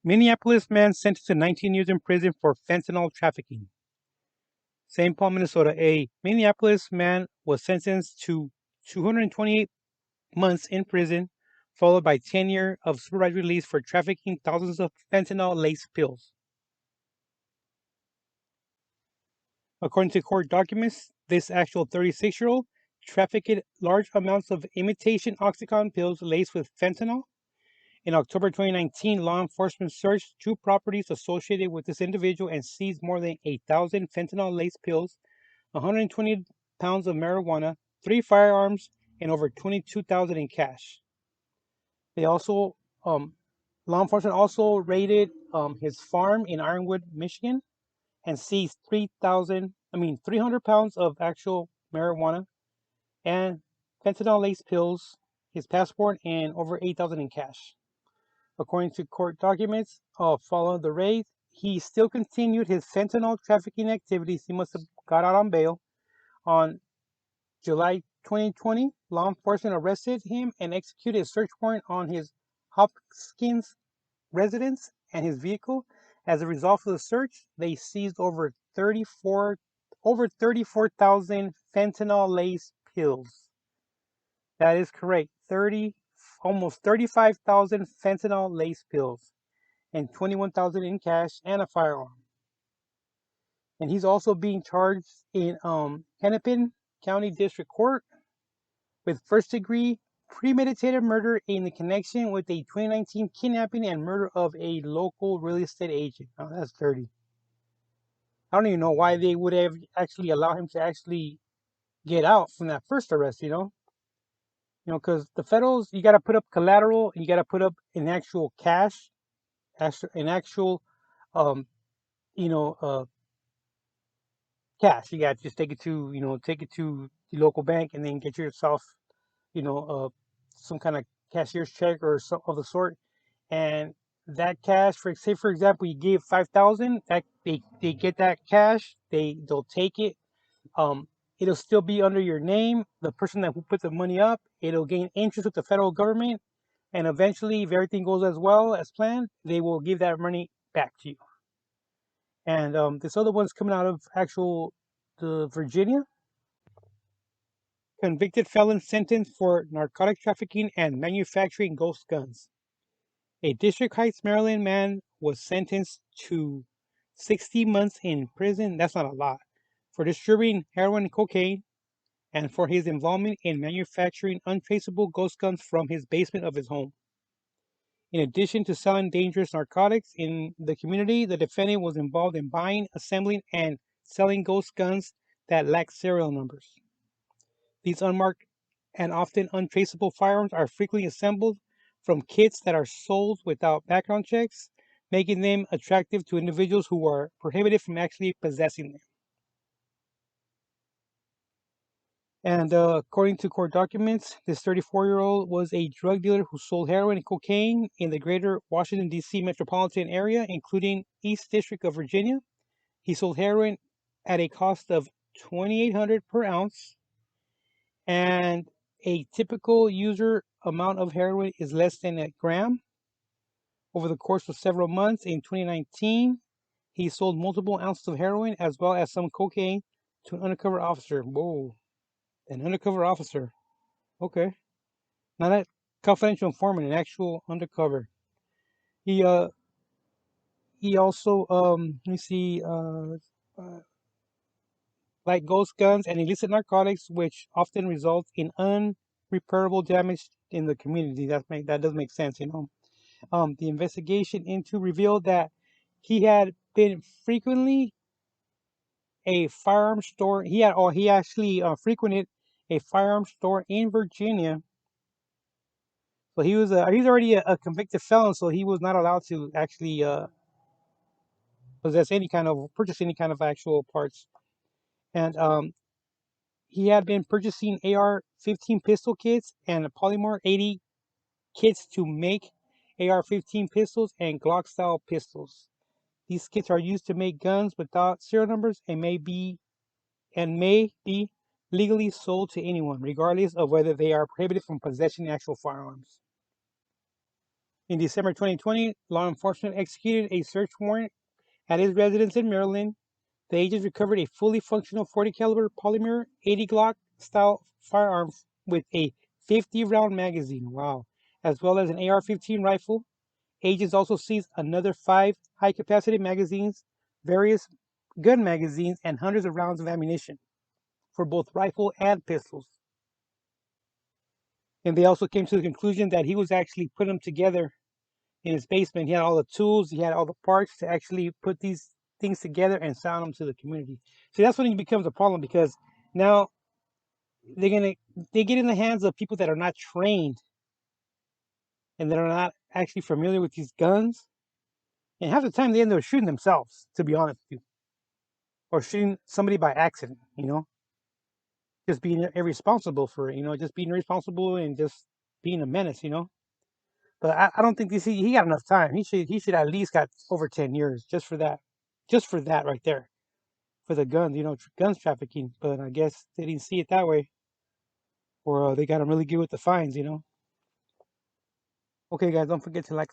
Minneapolis man sentenced to 19 years in prison for fentanyl trafficking. St. Paul, Minnesota. A Minneapolis man was sentenced to 228 months in prison, followed by 10 years of supervised release for trafficking thousands of fentanyl laced pills. According to court documents, this actual 36-year-old trafficked large amounts of imitation Oxycontin pills laced with fentanyl. In October 2019, law enforcement searched two properties associated with this individual and seized more than 8,000 fentanyl laced pills, 120 pounds of marijuana, three firearms, and over 22,000 in cash. They also, law enforcement also raided his farm in Ironwood, Michigan, and seized 300 pounds of actual marijuana and fentanyl laced pills, his passport, and over 8,000 in cash. According to court documents, following the raid, he still continued his fentanyl trafficking activities. He must have got out on bail. On July 2020, law enforcement arrested him and executed a search warrant on his Hopkins residence and his vehicle. As a result of the search, they seized over 34,000 fentanyl laced pills. That is correct. Almost 35,000 fentanyl laced pills and 21,000 in cash and a firearm. And he's also being charged in Hennepin County District Court with first-degree premeditated murder in the connection with a 2019 kidnapping and murder of a local real estate agent. Oh, that's dirty. I don't even know why they would have actually allowed him to actually get out from that first arrest. Because the federals, you got to put up collateral and you got to put up an actual cash, an actual, um, you know, cash. You got to just take it to the local bank and then get yourself, you know, some kind of cashier's check or some of the sort. And that cash, for example, you give 5,000, that they get that cash, they'll take it. Um, it'll still be under your name, the person that who put the money up. It'll gain interest with the federal government, and eventually, if everything goes as well as planned, they will give that money back to you. And this other one's coming out of actual the Virginia. Convicted felon sentenced for narcotic trafficking and manufacturing ghost guns. A District Heights, Maryland man was sentenced to 60 months in prison. That's not a lot. For distributing heroin and cocaine and for his involvement in manufacturing untraceable ghost guns from his basement of his home. In addition to selling dangerous narcotics in the community, the defendant was involved in buying, assembling, and selling ghost guns that lack serial numbers. These unmarked and often untraceable firearms are frequently assembled from kits that are sold without background checks, making them attractive to individuals who are prohibited from actually possessing them. And according to court documents, this 34-year-old was a drug dealer who sold heroin and cocaine in the greater Washington, D.C. metropolitan area, including East District of Virginia. He sold heroin at a cost of $2,800 per ounce, and a typical user amount of heroin is less than a gram. Over the course of several months in 2019, he sold multiple ounces of heroin as well as some cocaine to an undercover officer. Whoa, an undercover officer. Okay. Not that confidential informant, an actual undercover. He he also let me see uh like ghost guns and illicit narcotics, which often results in unrepairable damage in the community. That does make sense. The investigation into revealed that he had been frequently a firearm store. He actually frequented a firearm store in Virginia. So he's already a convicted felon, so he was not allowed to actually purchase any kind of actual parts. And he had been purchasing AR-15 pistol kits and Polymer 80 kits to make AR-15 pistols and Glock style pistols. These kits are used to make guns without serial numbers and may be legally sold to anyone, regardless of whether they are prohibited from possessing actual firearms. In December 2020, law enforcement executed a search warrant at his residence in Maryland. The agents recovered a fully functional 40 caliber polymer 80 Glock style firearm with a 50 round magazine. Wow. As well as an AR-15 rifle. Agents also seized another 5 high capacity magazines, various gun magazines, and hundreds of rounds of ammunition for both rifle and pistols. And they also came to the conclusion that he was actually putting them together in his basement. He had all the tools, he had all the parts to actually put these things together and sell them to the community. See, that's when it becomes a problem because now they get in the hands of people that are not trained and that are not actually familiar with these guns. And half the time they end up shooting themselves, to be honest with you, or shooting somebody by accident. Just being irresponsible for it. Just being irresponsible and just being a menace. But I don't think he got enough time. He should at least got over 10 years just for that right there, for the guns, guns trafficking. But I guess they didn't see it that way, or they got him really good with the fines. Okay, guys, don't forget to like,